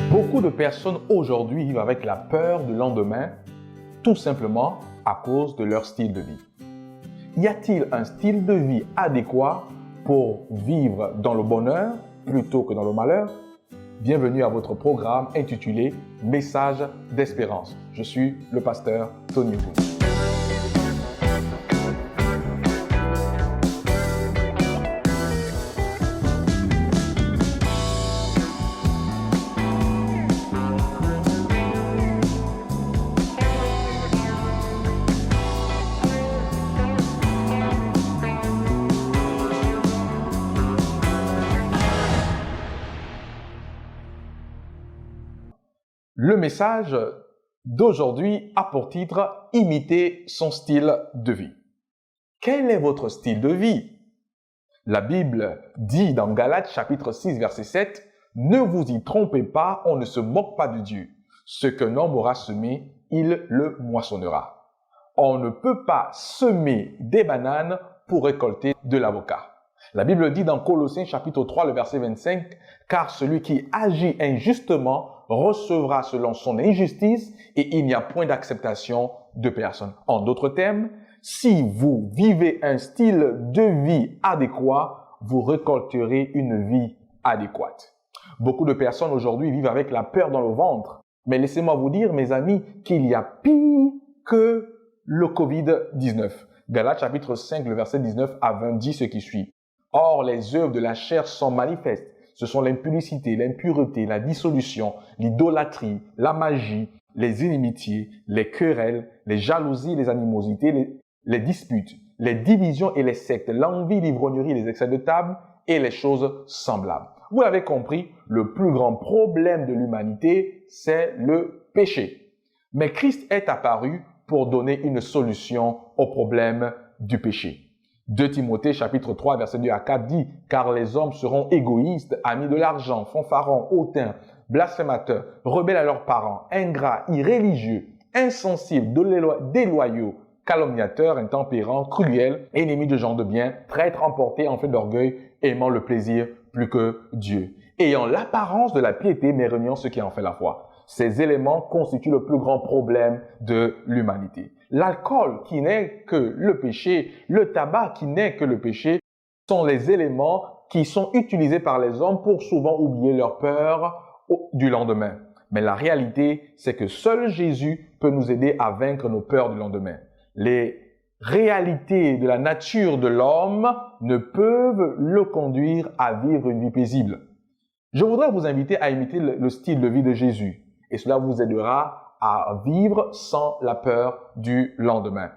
Beaucoup de personnes aujourd'hui vivent avec la peur du lendemain, tout simplement à cause de leur style de vie. Y a-t-il un style de vie adéquat pour vivre dans le bonheur plutôt que dans le malheur? Bienvenue à votre programme intitulé « Message d'espérance ». Je suis le pasteur Tony Wu. Le message d'aujourd'hui a pour titre « Imiter son style de vie ». Quel est votre style de vie? La Bible dit dans Galates chapitre 6 verset 7 « Ne vous y trompez pas, on ne se moque pas de Dieu. Ce qu'un homme aura semé, il le moissonnera. » On ne peut pas semer des bananes pour récolter de l'avocat. La Bible dit dans Colossiens chapitre 3 le verset 25 « Car celui qui agit injustement recevra selon son injustice et il n'y a point d'acceptation de personne. » En d'autres termes, si vous vivez un style de vie adéquat, vous récolterez une vie adéquate. Beaucoup de personnes aujourd'hui vivent avec la peur dans le ventre. Mais laissez-moi vous dire, mes amis, qu'il y a pire que le Covid-19. Galates chapitre 5, le verset 19 à 20 dit ce qui suit. « Or, les œuvres de la chair sont manifestes. Ce sont l'impudicité, l'impureté, la dissolution, l'idolâtrie, la magie, les inimitiés, les querelles, les jalousies, les animosités, les disputes, les divisions et les sectes, l'envie, l'ivrognerie, les excès de table et les choses semblables. » Vous l'avez compris, le plus grand problème de l'humanité, c'est le péché. Mais Christ est apparu pour donner une solution au problème du péché. 2 Timothée chapitre 3 verset 2 à 4 dit « Car les hommes seront égoïstes, amis de l'argent, fanfarons, hautains, blasphémateurs, rebelles à leurs parents, ingrats, irréligieux, insensibles, déloyaux, calomniateurs, intempérants, cruels, ennemis de gens de bien, traîtres, emportés en fait d'orgueil, aimant le plaisir plus que Dieu, ayant l'apparence de la piété mais reniant ce qui en fait la foi. » Ces éléments constituent le plus grand problème de l'humanité. L'alcool qui n'est que le péché, le tabac qui n'est que le péché, sont les éléments qui sont utilisés par les hommes pour souvent oublier leur peur du lendemain. Mais la réalité, c'est que seul Jésus peut nous aider à vaincre nos peurs du lendemain. Les réalités de la nature de l'homme ne peuvent le conduire à vivre une vie paisible. Je voudrais vous inviter à imiter le style de vie de Jésus. Et cela vous aidera à vivre sans la peur du lendemain.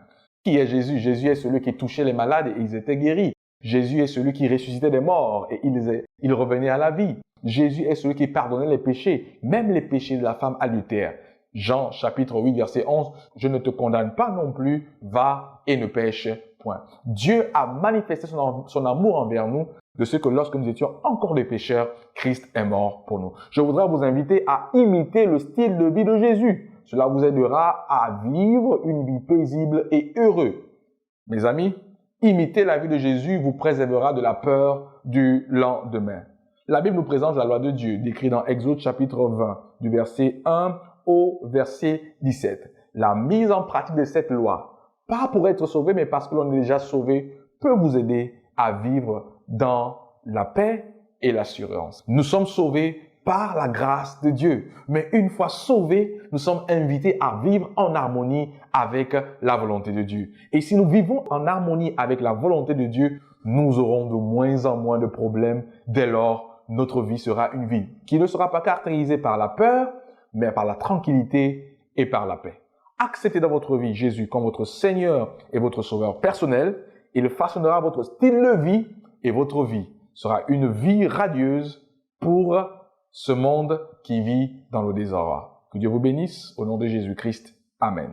Qui est Jésus? Jésus est celui qui touchait les malades et ils étaient guéris. Jésus est celui qui ressuscitait des morts et ils revenaient à la vie. Jésus est celui qui pardonnait les péchés, même les péchés de la femme adultère. Jean chapitre 8 verset 11, « Je ne te condamne pas non plus, va et ne pêche point. » Dieu a manifesté son amour envers nous de ce que lorsque nous étions encore des pécheurs, Christ est mort pour nous. Je voudrais vous inviter à imiter le style de vie de Jésus. Cela vous aidera à vivre une vie paisible et heureuse. Mes amis, imiter la vie de Jésus vous préservera de la peur du lendemain. La Bible nous présente la loi de Dieu, décrite dans Exode chapitre 20, du verset 1 au verset 17. La mise en pratique de cette loi, pas pour être sauvé, mais parce que l'on est déjà sauvé, peut vous aider à vivre dans la paix et l'assurance. Nous sommes sauvés par la grâce de Dieu. Mais une fois sauvés, nous sommes invités à vivre en harmonie avec la volonté de Dieu. Et si nous vivons en harmonie avec la volonté de Dieu, nous aurons de moins en moins de problèmes. Dès lors, notre vie sera une vie qui ne sera pas caractérisée par la peur, mais par la tranquillité et par la paix. Acceptez dans votre vie Jésus comme votre Seigneur et votre Sauveur personnel. Il façonnera votre style de vie et votre vie sera une vie radieuse pour ce monde qui vit dans le désarroi. Que Dieu vous bénisse au nom de Jésus-Christ. Amen.